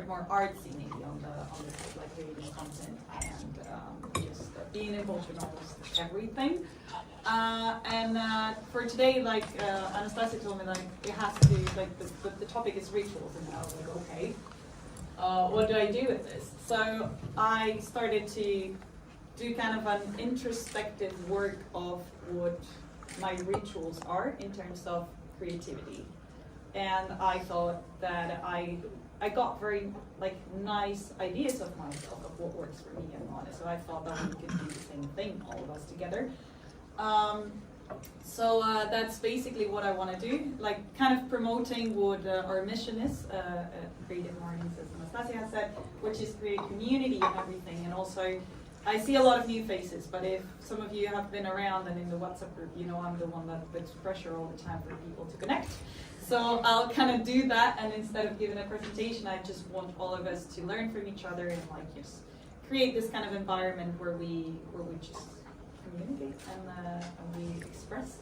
part more artsy maybe on the like reading content and just being involved in almost everything. For today, like Anastasia told me, like it has to like the topic is rituals, and I was like, okay, what do I do with this? So I started to do kind of an introspective work of what my rituals are in terms of creativity. And I thought that I got very like nice ideas of myself of what works for me and not. So I thought that we could do the same thing, all of us together. That's basically what I want to do, like kind of promoting what our mission is at CreativeMornings, as Anastasia has said, which is create community and everything. And also, I see a lot of new faces, but if some of you have been around and in the WhatsApp group, you know I'm the one that puts pressure all the time for people to connect. So I'll kind of do that, and instead of giving a presentation, I just want all of us to learn from each other and like just create this kind of environment where we just communicate and we express.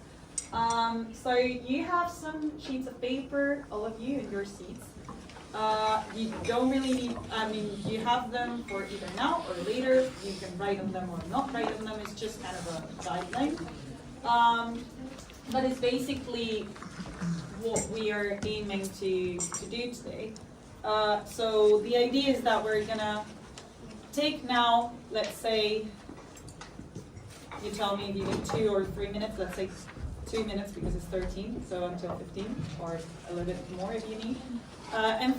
So you have some sheets of paper, all of you, in your seats. You don't really need, I mean, you have them for either now or later. You can write on them or not write on them. It's just kind of a guideline. But it's basically what we are aiming to do today. So the idea is that we're gonna take now, let's say, you tell me if you need 2 or 3 minutes, let's say 2 minutes because it's 13, so until 15, or a little bit more if you need. And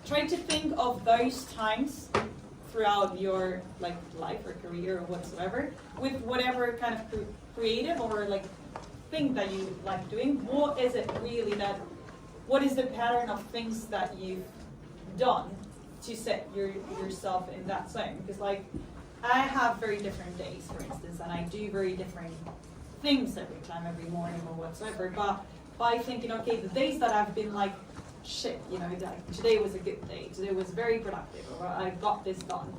try to think of those times throughout your like life or career or whatsoever, with whatever kind of creative or like thing that you like doing. What is it really what is the pattern of things that you've done to set yourself in that zone? Because like, I have very different days, for instance, and I do very different things every morning or whatsoever. But by thinking, okay, the days that I've been like, shit, you know, like today was a good day, today was very productive, or I got this done.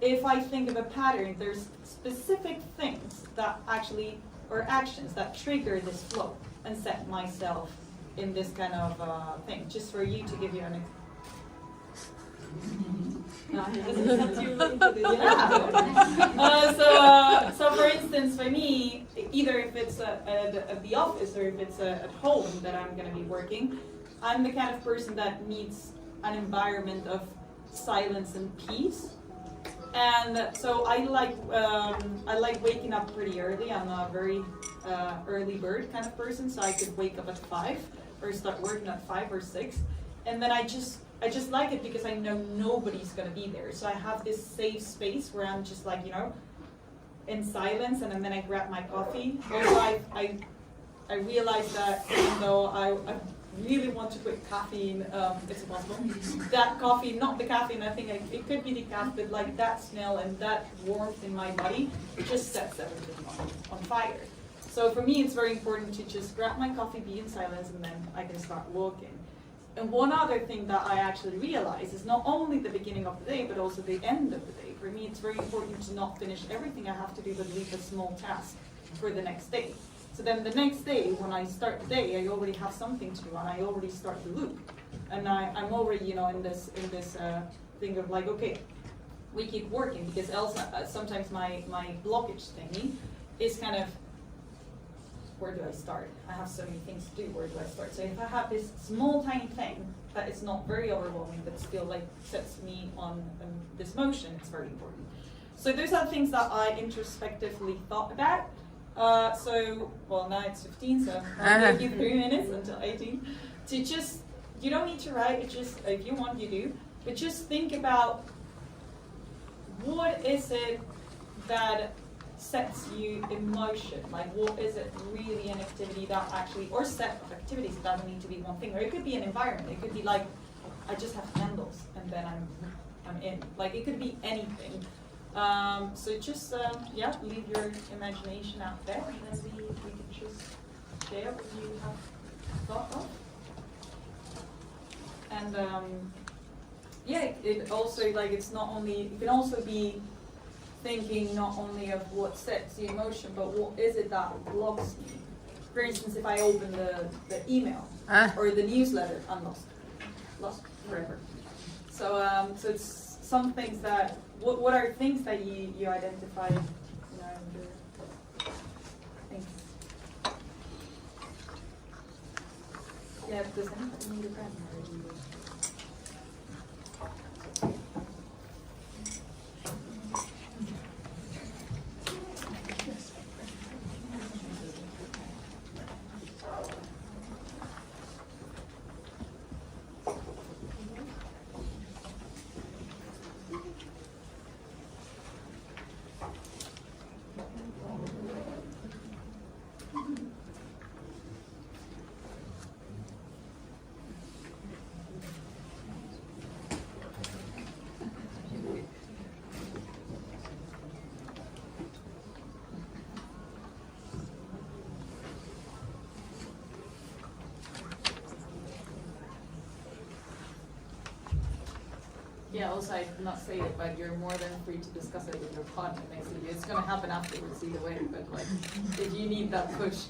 If I think of a pattern, there's specific things that actually, or actions that trigger this flow and set myself in this kind of thing. Just for you to give you an So for instance, for me, either if it's at the office or if it's at home that I'm going to be working, I'm the kind of person that needs an environment of silence and peace. And so I like waking up pretty early. I'm a very early bird kind of person, so I could wake up at 5 or start working at 5 or 6, and then I just like it because I know nobody's gonna be there. So I have this safe space where I'm just like, you know, in silence, and then I grab my coffee. Although I realize that even though I really want to quit caffeine, it's impossible. That coffee, not the caffeine, I think it could be decaf, but like that smell and that warmth in my body, it just sets everything on fire. So for me, it's very important to just grab my coffee, be in silence, and then I can start walking. And one other thing that I actually realize is not only the beginning of the day, but also the end of the day. For me, it's very important to not finish everything I have to do, but leave a small task for the next day. So then the next day, when I start the day, I already have something to do, and I already start the loop. And I'm already, you know, in this thing of like, okay, we keep working, because else sometimes my blockage thingy is kind of, where do I start? I have so many things to do, where do I start? So if I have this small tiny thing that is not very overwhelming, but still like sets me on this motion, it's very important. So those are things that I introspectively thought about. Well, now it's 15, so I'll give you 3 minutes until 18. To just, you don't need to write, it just, if you want, you do, but just think about what is it that sets you in motion? Like, what is it really an activity that actually, or set of activities, it doesn't need to be one thing, or it could be an environment. It could be like, I just have candles and then I'm in. Like, it could be anything. So just, leave your imagination out there, and then we can just share what you have thought of. And it also, like, it's not only, it can also be thinking not only of what sets the emotion, but what is it that blocks me. For instance, if I open the email or the newsletter, I'm lost forever. So it's some things that, what are things that you identify, in the things? Yeah, does anybody need a pen? Yeah, also I did not say it, but you're more than free to discuss it with your partner next to you. It's going to happen afterwards either way, but like, if you need that push.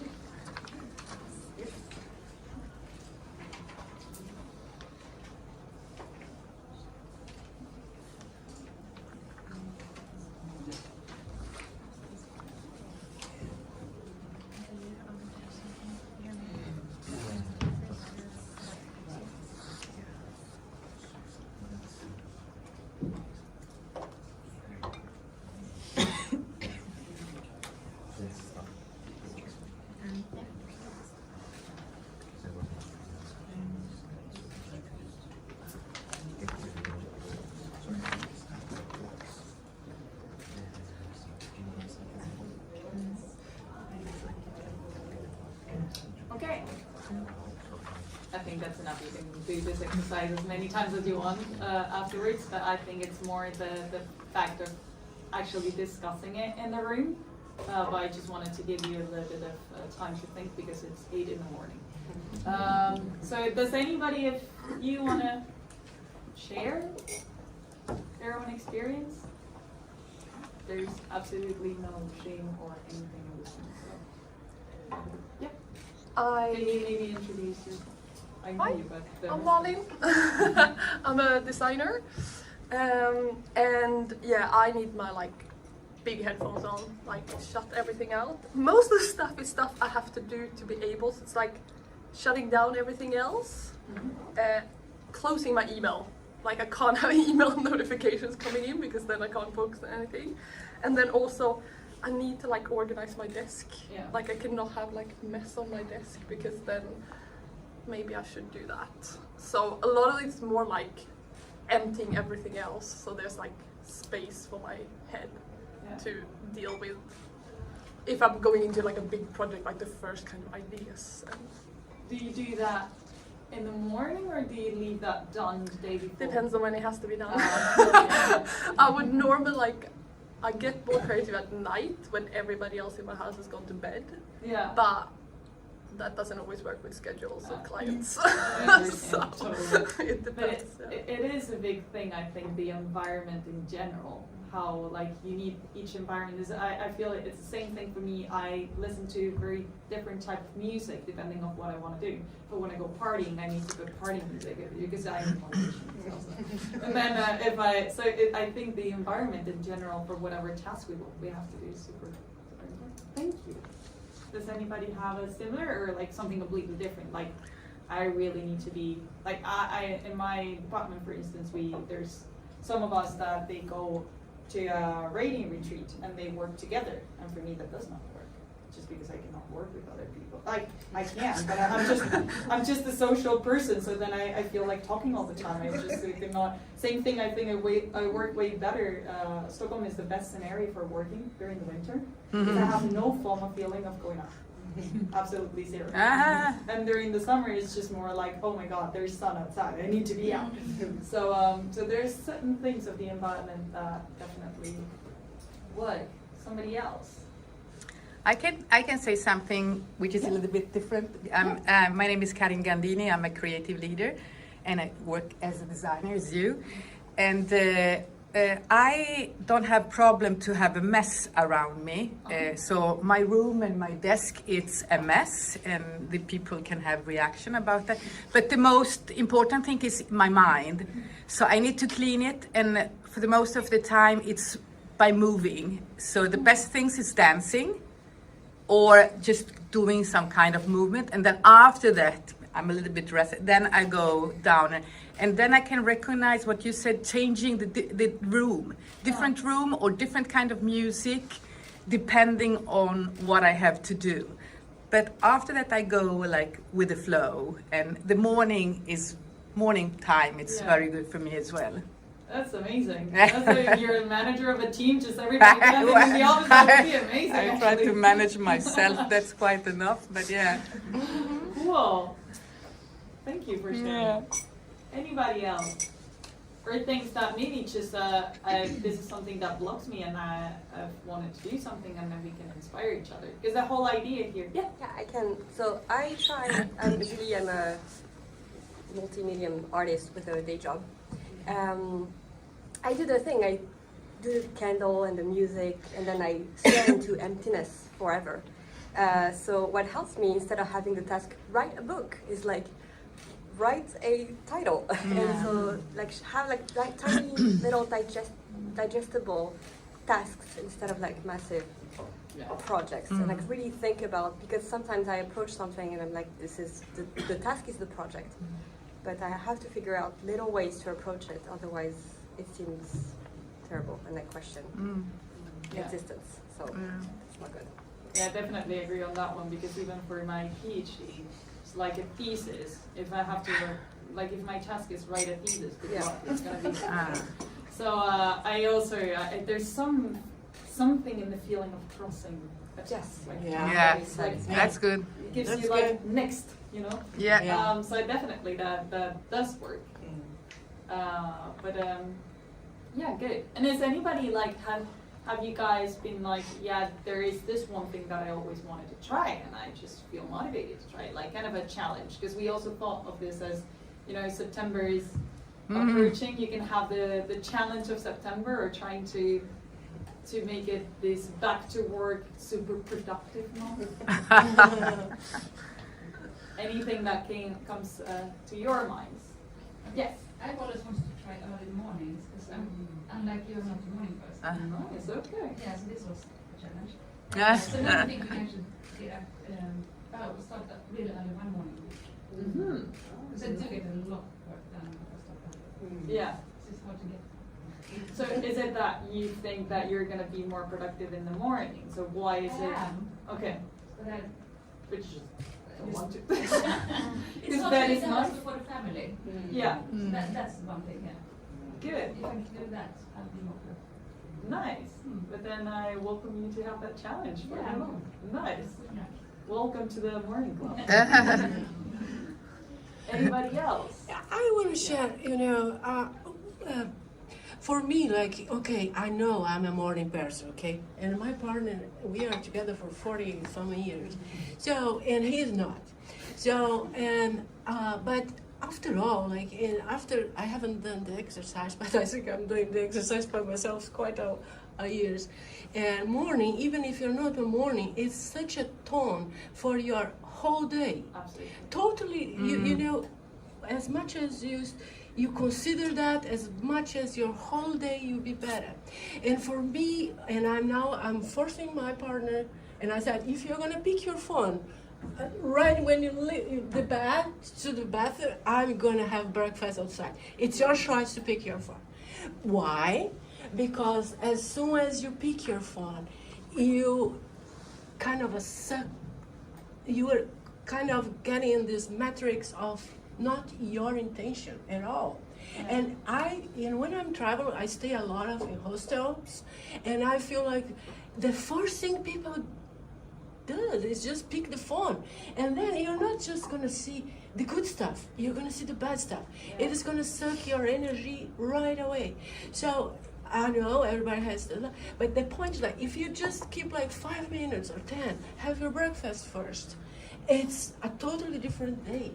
Okay. I think that's enough. You can do this exercise as many times as you want afterwards, but I think it's more the fact of actually discussing it in the room. But I just wanted to give you a little bit of time to think because it's 8 in the morning. So does anybody, if you want to share their own experience? There's absolutely no shame or anything in this one. So, yeah. Can you maybe introduce yourself? I know you, but I'm Malin. I'm a designer, and yeah, I need my big headphones on, shut everything out. Most of the stuff is stuff I have to do to be able. So it's like shutting down everything else, closing my email. I can't have email notifications coming in because then I can't focus on anything, and then also I need to organize my desk. Yeah. I cannot have mess on my desk because then maybe I should do that. So a lot of it's more emptying everything else. So there's space for my head to deal with if I'm going into a big project, the first kind of ideas. Do you do that in the morning or do you leave that done the day before? Depends on when it has to be done. Yeah. I would normally I get more creative at night when everybody else in my house has gone to bed. Yeah. But that doesn't always work with schedules of clients. So totally. It depends. But it is a big thing, I think, the environment in general. How you need each environment is. I feel it's the same thing for me. I listen to very different type of music depending on what I want to do. If I want to go partying, I need to go party music because I am motivation. And then I think the environment in general for whatever task we have to do is super important. Thank you. Does anybody have a similar or something completely different? I really need to be I in my department, for instance, there's some of us that they go to a writing retreat and they work together, and for me that does not work just because I cannot work with other people. I can, but I'm just a social person, so then I feel like talking all the time. I just cannot. Same thing. I think I work way better. Stockholm is the best scenario for working during the winter because I have no form of feeling of going out. Absolutely zero. And during the summer it's just more oh my god, there's sun outside, I need to be out. So there's certain things of the environment that definitely work. Somebody else? I can say something which is a little bit different. My name is Karin Gandini. I'm a creative leader and I work as a designer as you. And I don't have problem to have a mess around me. So my room and my desk, it's a mess, and the people can have reaction about that. But the most important thing is my mind. So I need to clean it, and for the most of the time, it's by moving. So the best things is dancing, or just doing some kind of movement, and then after that, I'm a little bit rested. Then I go down, and then I can recognize what you said, changing the room, different room or different kind of music, depending on what I have to do. But after that, I go like with the flow, and the morning time. It's very good for me as well. That's amazing. That's like you're a manager of a team, just everybody dancing in the office. That would be amazing. I try to manage myself. That's quite enough. But yeah. Cool. Thank you for sharing. Yeah. Anybody else? Or things that maybe just this is something that blocks me, and I've wanted to do something, and then we can inspire each other. Because the whole idea here. Yeah. Yeah, I can. So I try. Usually, I'm a multi-media artist with a day job. I do the thing. I do the candle and the music, and then I stare into emptiness forever. So what helps me, instead of having the task write a book, is like write a title, and so like have like tiny little digestible tasks instead of like massive projects, and like really think about, because sometimes I approach something and I'm like, this is the task is the project, but I have to figure out little ways to approach it, otherwise it seems terrible and I question existence. So it's not good. Yeah, I definitely agree on that one, because even for my PhD, it's like a thesis. If I have to, like, if my task is write a thesis, it's going to be So I also, there's something in the feeling of crossing a task. Like, Yes, like, that's good. It gives That's you like good. next, you know? Yeah. So definitely that does work. Yeah, good. And is anybody like, have you guys been like, yeah, there is this one thing that I always wanted to try, and I just feel motivated to try it, like kind of a challenge? Because we also thought of this as, you know, September is approaching. You can have the challenge of September, or trying to make it this back to work super productive month. Anything that comes to your minds? Yes. I've always wanted to try early mornings, because unlike you, I'm not a morning person. Nice, okay. Yeah, so this was a challenge. Yes. So now I think we can actually start really early one morning. Because I do get a lot of work done if I start early. Yeah. It's just hard to get. So is it that you think that you're going to be more productive in the morning? So why is it? Okay. But I, Which I don't want to. it's not that it's is also nice. for the family. Yeah. So that's one thing, yeah. Good. If I can do that, I'll be more productive. Nice. But then I welcome you to have that challenge for Yeah. you. Nice. Yeah. Welcome to the morning club. Anybody else? I want to share, for me, like, okay, I know I'm a morning person, okay? And my partner, we are together for 40 some years. So, and he's not. So, but after all, like, after I haven't done the exercise, but I think I'm doing the exercise by myself quite a years. And morning, even if you're not a morning, it's such a tone for your whole day. Absolutely. Totally, you know, as much as you consider that, as much as your whole day you'll be better. And for me, and I'm forcing my partner, and I said, if you're gonna pick your phone, right when you leave the bathroom, I'm gonna have breakfast outside. It's your choice to pick your phone. Why? Because as soon as you pick your phone, you kind of you are kind of getting in this matrix of not your intention at all. And when I'm traveling, I stay a lot in hostels, and I feel like the first thing people do is just pick the phone, and then you're not just gonna see the good stuff, you're gonna see the bad stuff. It is gonna suck your energy right away. So I know everybody has to, but the point is, like, if you just keep like 5 minutes or 10, have your breakfast first, it's a totally different day.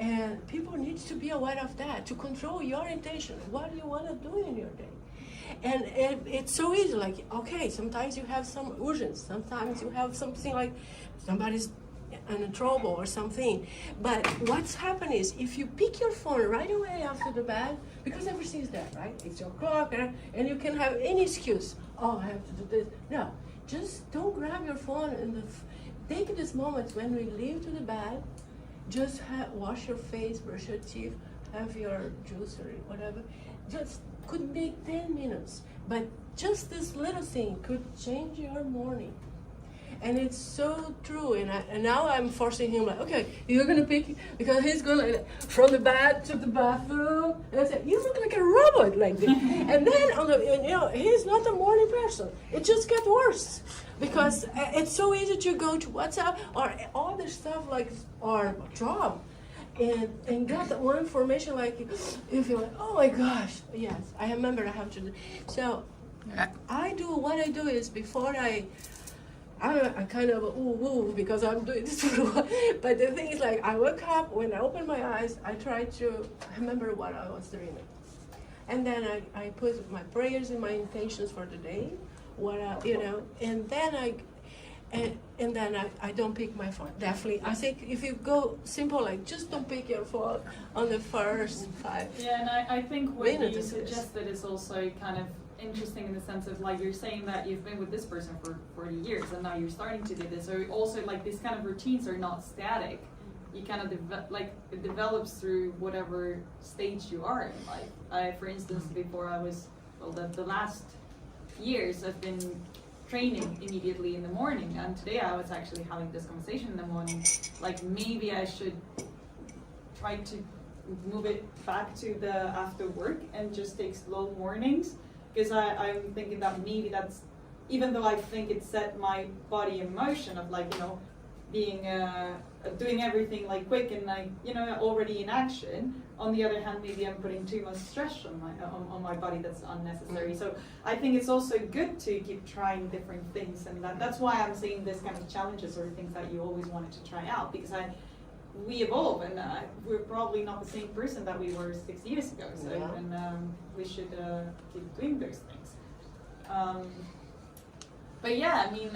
And people need to be aware of that, to control your intention. What do you want to do in your day? And it's so easy, like, okay, sometimes you have some urgence, sometimes you have something like somebody's in trouble or something. But what's happened is if you pick your phone right away after the bed, because everything's there, right? It's your clock, and you can have any excuse. Oh, I have to do this. No, just don't grab your phone and take this moment when we leave to the bed. Just wash your face, brush your teeth, have your juice or whatever. Just could take 10 minutes, but just this little thing could change your morning. And it's so true, and now I'm forcing him, like, okay, you're gonna pick, because he's going like, from the bed to the bathroom, and I said, you look like a robot like this. And then, he's not a morning person. It just gets worse, because it's so easy to go to WhatsApp or other stuff like our job, and get that one information, like, you feel like, oh my gosh, yes, I remember I have to do. So, what I do is before I'm kind of ooh because I'm doing this for a while. But the thing is, like, I wake up, when I open my eyes, I try to remember what I was doing. And then I put my prayers and my intentions for the day, and then I don't pick my phone. Definitely, I think if you go simple, like, just don't pick your phone on the first 5. Yeah, and I think what minutes you of this. suggested is also kind of interesting in the sense of, like, you're saying that you've been with this person for 40 years and now you're starting to do this. So also, like, these kind of routines are not static. You kind of it develops through whatever stage you are in life. For instance, before I was, the last years I've been training immediately in the morning, and today I was actually having this conversation in the morning, like, maybe I should try to move it back to the after work and just take slow mornings. Because I'm thinking that maybe that's, even though I think it set my body in motion of, like, being, doing everything, like, quick and, like, already in action. On the other hand, maybe I'm putting too much stress on my body that's unnecessary. So I think it's also good to keep trying different things, and that's why I'm saying this kind of challenges or things that you always wanted to try out, because we evolve, and we're probably not the same person that we were 6 years ago. So, and we should keep doing those things. But yeah, I mean,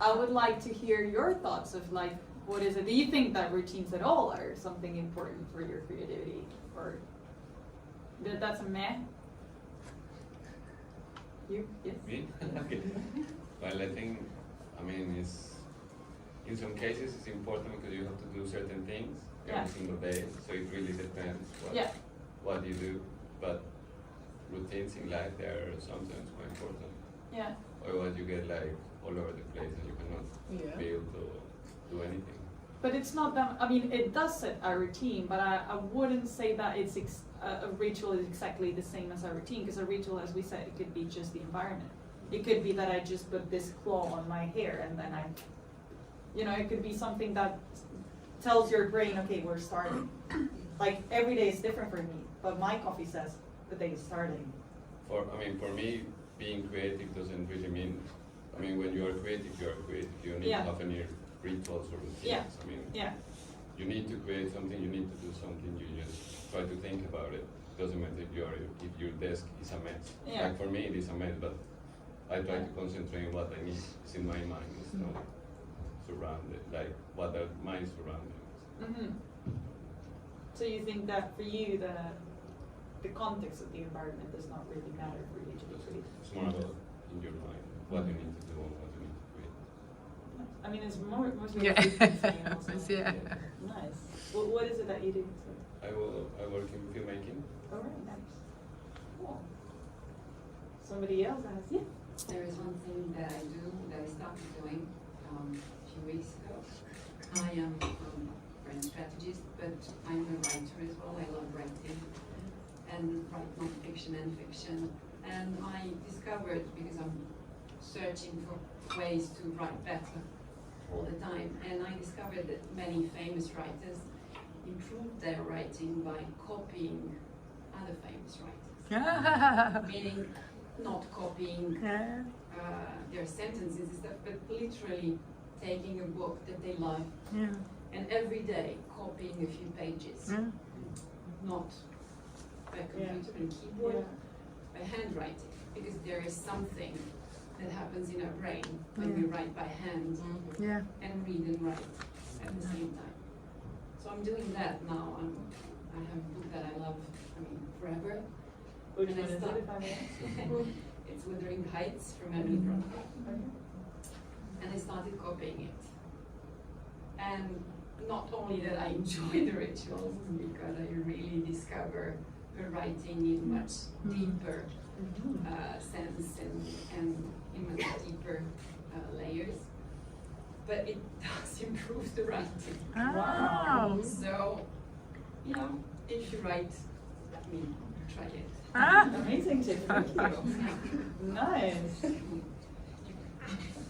I would like to hear your thoughts of, like, what is it? Do you think that routines at all are something important for your creativity, or that's a meh? You? Yes. Me? Okay. Well, I think, in some cases it's important because you have to do certain things every single day, so it really depends what you do. But routines in life, they are sometimes more important. Yeah. Otherwise you get, like, all over the place and you cannot be able to do anything. But it's not that, it does set a routine, but I wouldn't say that it's a ritual is exactly the same as a routine, because a ritual, as we said, it could be just the environment. It could be that I just put this claw on my hair, and then it could be something that tells your brain, okay, we're starting. Like, every day is different for me, but my coffee says the day is starting. For me, being creative doesn't really mean, when you are creative, you are creative. You don't need to have any rituals or routines. You need to create something, you need to do something, you just try to think about it. Doesn't matter if your desk is a mess. Like, for me, it is a mess, but I try to concentrate on what I need. It's in my mind, it's not surrounded, like what are my surroundings. Mm-hmm. So you think that for you, the context of the environment does not really matter for you to be creative? It's more about in your mind, what you need to do and what you need to create. It's mostly Yeah. about also. Yeah. Nice. What is it that you do? I work in filmmaking. All right, nice. Cool. Somebody else has, There is one thing that I do that I started doing a few weeks ago. I am a brand strategist, but I'm a writer as well. I love writing and write non-fiction and fiction. And I discovered, because I'm searching for ways to write better all the time, and I discovered that many famous writers improve their writing by copying other famous writers. Meaning not copying their sentences and stuff, but literally taking a book that they love and every day copying a few pages, not by computer and keyboard, by handwriting, because there is something that happens in our brain when we write by hand Yeah. and read and write at the same time. So I'm doing that now. I have a book that I love, forever. Which And one I is it, start- if I may? It's Wuthering Heights from Emily Bronte. And I started copying it. And not only that I enjoy the rituals, because I really discover the writing in much deeper sense and in much deeper layers, but it does improve the writing. Wow. So, if you write, try it. Amazing tip, thank you. Nice.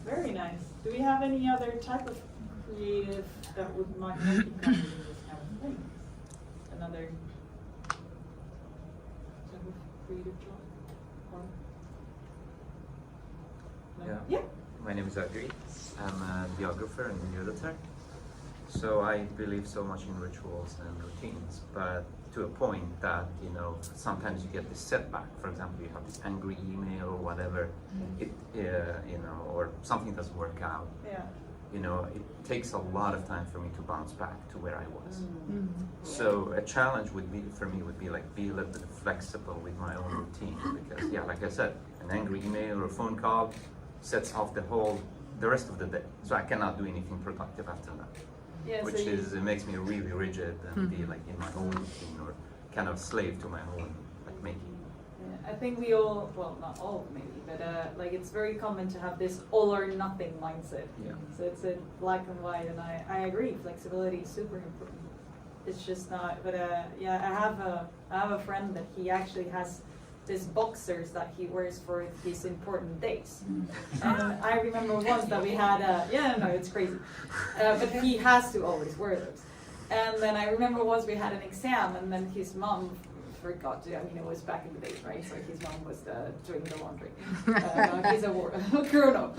Very nice. Do we have any other type of creative that might not be covered in this kind of thing? Another type of creative job? Or? No? Yeah. My name is Agri. I'm a geographer and a editor. So I believe so much in rituals and routines, but to a point that, sometimes you get this setback. For example, you have this angry email or whatever, or something doesn't work out. Yeah. It takes a lot of time for me to bounce back to where I was. So a challenge would be like be a little bit flexible with my own routine, because like I said, an angry email or phone call sets off the rest of the day. So I cannot do anything productive after that. Yeah, Which it makes me really rigid and be like in my own routine or kind of slave to my own making. Yeah, I think we all, well, not all maybe, but it's very common to have this all or nothing mindset. Yeah. So it's a black and white, and I agree. Flexibility is super important. It's just not. But I have a friend that he actually has these boxers that he wears for his important dates. And I remember once that we had it's crazy. But he has to always wear those. And then I remember once we had an exam, and then his mom forgot to, it was back in the days, right? So his mom was doing the laundry. He's a grown-up.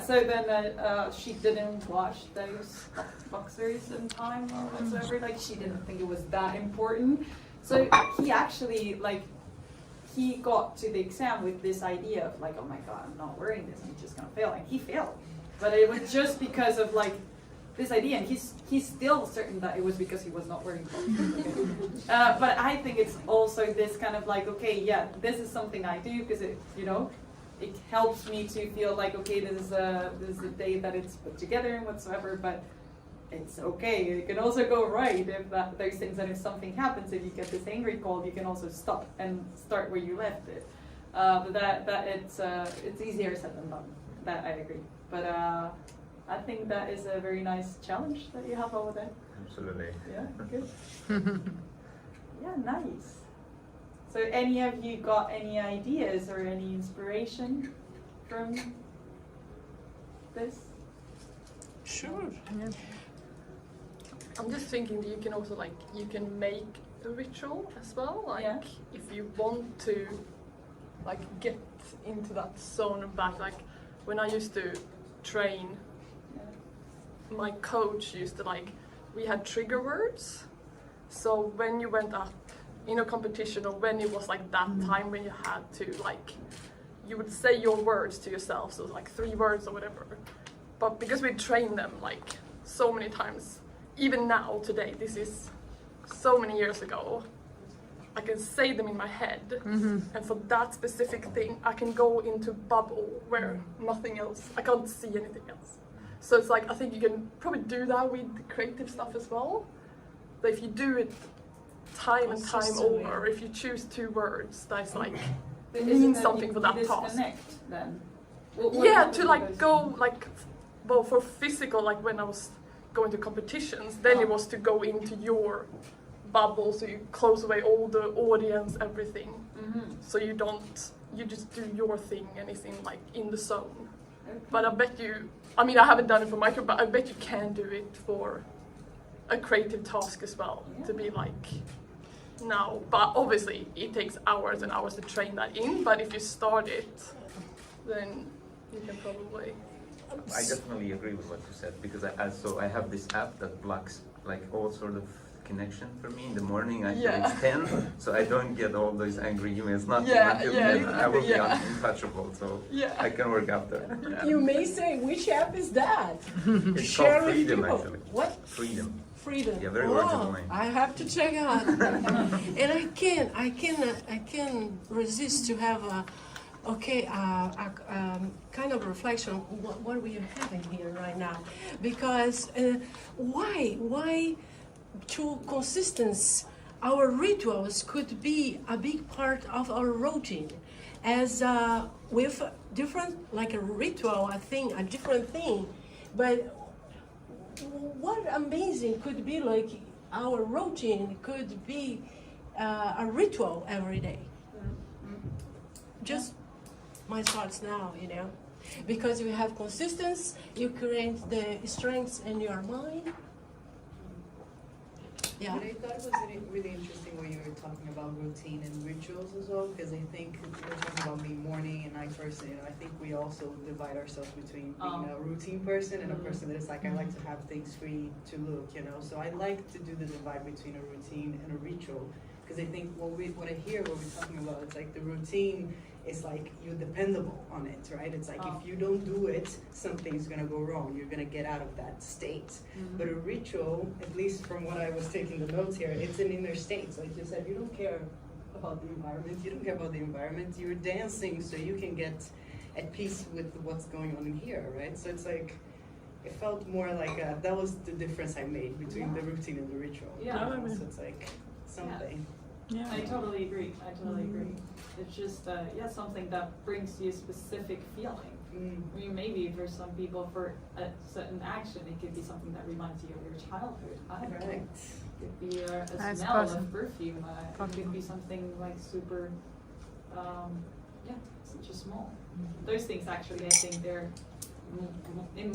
So then she didn't wash those boxers in time or whatsoever. Like, she didn't think it was that important. So he actually, he got to the exam with this idea of oh my God, I'm not wearing this, I'm just gonna fail. And he failed. But it was just because of this idea, and he's still certain that it was because he was not wearing clothes. But I think it's also this kind of this is something I do because it helps me to feel this is a day that it's put together and whatsoever, but it's okay. It can also go right if those things, and if something happens, if you get this angry call, you can also stop and start where you left it. But that it's easier said than done. That I agree. But I think that is a very nice challenge that you have over there. Absolutely. Yeah, good. Yeah, nice. So any of you got any ideas or any inspiration from this? Sure. Yeah. I'm just thinking that you can also you can make a ritual as well. If you want to get into that zone and back. When I used to train, my coach used to we had trigger words. So when you went up in a competition, or when it was that time when you had to you would say your words to yourself, so 3 words or whatever. But because we trained them so many times, even now today, this is so many years ago, I can say them in my head, and for that specific thing, I can go into bubble where nothing else, I can't see anything else. So it's I think you can probably do that with creative stuff as well. But if you do it time and time over, if you choose 2 words, that's means something for that task. Disconnect then? Yeah, to go well, for physical, when I was going to competitions, then it was to go into your bubble, so you close away all the audience, everything. So you just do your thing and it's in the zone. Okay. But I bet you, I haven't done it for micro, but I bet you can do it for a creative task as well, to be now. But obviously it takes hours and hours to train that in, but if you start it, then you can probably. I definitely agree with what you said, because I have this app that blocks all sort of connection for me in the morning. I Yeah. it's 10, so I don't get all those angry emails. Not Yeah, until yeah, 10. I will be yeah. untouchable, so Yeah. I can work after. You may say, which app is that? It's Share called with Freedom, people. actually. What? Freedom. Freedom. Yeah, very Oh, original name. I have to check out. And I can resist to have a kind of reflection on what we are having here right now, because why to consistency our rituals could be a big part of our routine, as with different like a ritual, a different thing, but what amazing could be like our routine could be a ritual every day. Just my thoughts now, because you have consistency, you create the strengths in your mind. Yeah. But I thought it was really interesting when you were talking about routine and rituals as well, because I think you're talking about me morning and night person, I think we also divide ourselves between being a routine person and a person that is like, I like to have things free to look, so I like to do the divide between a routine and a ritual, because I think what I hear what we're talking about, it's like the routine is like you're dependable on it, right? It's like if you don't do it, something's gonna go wrong. You're gonna get out of that state. But a ritual, at least from what I was taking the notes here, it's an inner state. So like you said, you don't care about the environment. You don't care about the environment. You're dancing so you can get at peace with what's going on in here, right? So it's like, it felt more like that was the difference I made between the routine and the ritual. Yeah. So it's like something. Yeah. I totally agree. It's just something that brings you a specific feeling. I mean, maybe for some people, for a certain action, it could be something that reminds you of your childhood. I don't know. It could be a That's smell possible. of perfume. It could be something like super, just small. Those things actually, I think they're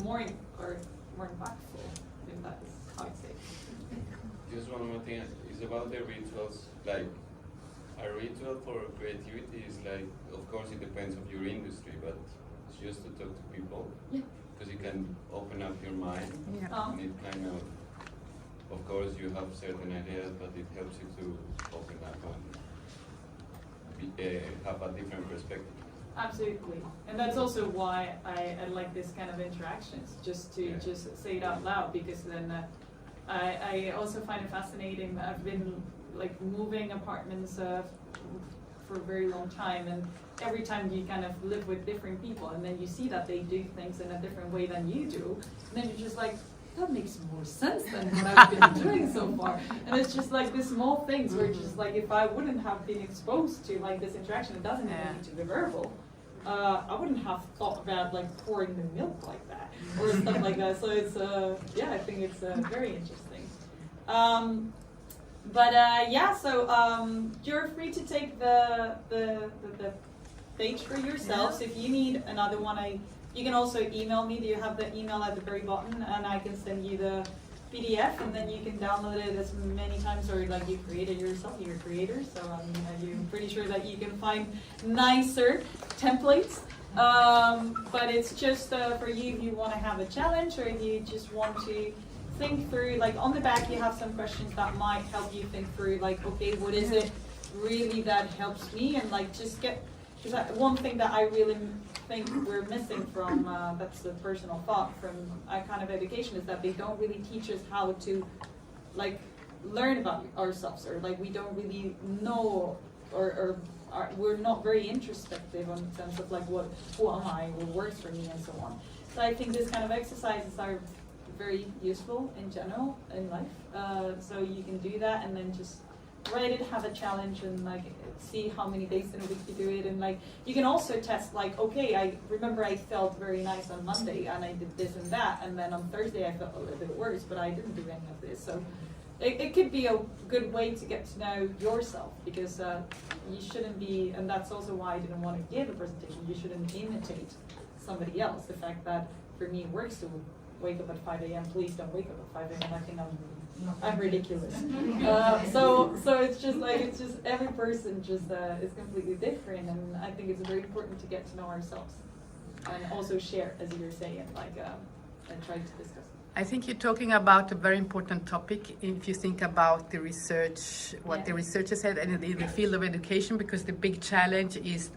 more impactful, if that's how I say it. Just one more thing is about the rituals. Like a ritual for creativity is like, of course, it depends on your industry, but it's just to talk to people. Yeah. Because it can open up your mind, Yeah. and it kind of course, you have certain ideas, but it helps you to open up and have a different perspective. Absolutely, and that's also why I like this kind of interactions, just to just say it out loud, because then I also find it fascinating. I've been like moving apartments for a very long time, and every time you kind of live with different people, and then you see that they do things in a different way than you do, and then you're just like, that makes more sense than what I've been doing so far. And it's just like the small things where just like, if I wouldn't have been exposed to like this interaction, it doesn't even need to be verbal. I wouldn't have thought about like pouring the milk like that or stuff like that. So it's I think it's very interesting. So you're free to take the page for yourselves. If you need another one, you can also email me. Do you have the email at the very bottom? And I can send you the PDF, and then you can download it as many times, or like you create it yourself, you're a creator, so I'm pretty sure that you can find nicer templates. But it's just for you if you want to have a challenge, or if you just want to think through, like on the back you have some questions that might help you think through, like, okay, what is it really that helps me? And like just one thing that I really think we're missing from, that's the personal thought from kind of education, is that they don't really teach us how to like learn about ourselves, or like we don't really know, or we're not very introspective in the sense of like who am I, what works for me, and so on. So I think this kind of exercises are very useful in general in life. So you can do that, and then just write it, have a challenge, and like see how many days in a week you do it. And like you can also test, like, okay, I remember I felt very nice on Monday and I did this and that, and then on Thursday I felt a little bit worse, but I didn't do any of this. So it could be a good way to get to know yourself, because you shouldn't be, and that's also why I didn't want to give a presentation, you shouldn't imitate somebody else. The fact that for me it works to wake up at 5 a.m. Please don't wake up at 5 a.m. I think I'm ridiculous. So it's just every person just is completely different, and I think it's very important to get to know ourselves and also share, as you were saying, like and try to discuss. I think you're talking about a very important topic if you think about the research, what the researchers said, and in the field of education, because the big challenge is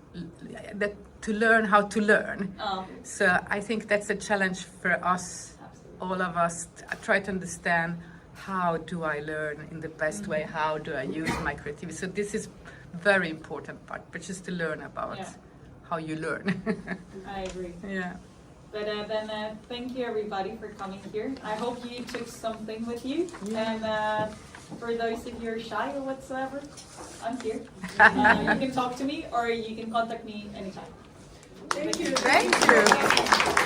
that to learn how to learn. Oh. So I think that's a challenge for us, all of us, to try to understand how do I learn in the best way, how do I use my creativity. So this is very important part, but just to learn about how you learn. I agree. Yeah. But then thank you everybody for coming here. I hope you took something with you. And for those of you who are shy or whatsoever, I'm here. You can talk to me or you can contact me anytime. Thank you. Thank you.